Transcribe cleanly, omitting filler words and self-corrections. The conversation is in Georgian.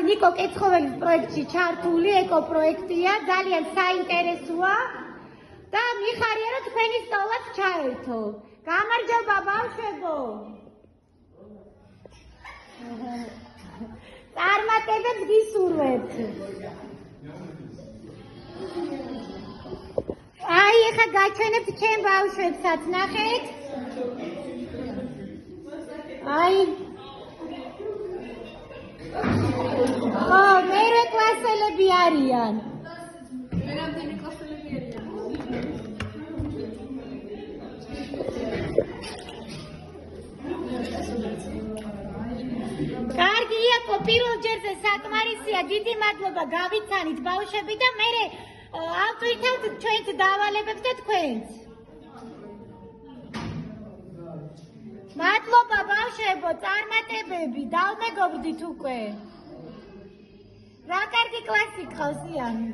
ნიკო კეცხოველის პროექტში ჩართული, ეკოპროექტია, ძალიან საინტერესოა და მიხარია რომ თქვენი სტოლაც ჩაერთო. გამარჯობა ბავშვებო. წარმატებებს გისურვებთ. აი, ეხლა გაჩვენებთ ჩემ ბავშვებსაც, ნახეთ? აი ხო, მერვე კლასელები არიან. მერამდენი კლასელები არიან. კარგი, იაკო, პირველ ჯერზე საკმარისია, დიდი მადლობა გავიცანით ბავშვები და მე ავტვირთავთ ჩვენს დავალებებს და თქვენს. მადლობა ბავშვებო, წარმატებები, დავმეგობრდით უკვე. რა კარგი კლასი გყავს, იანი.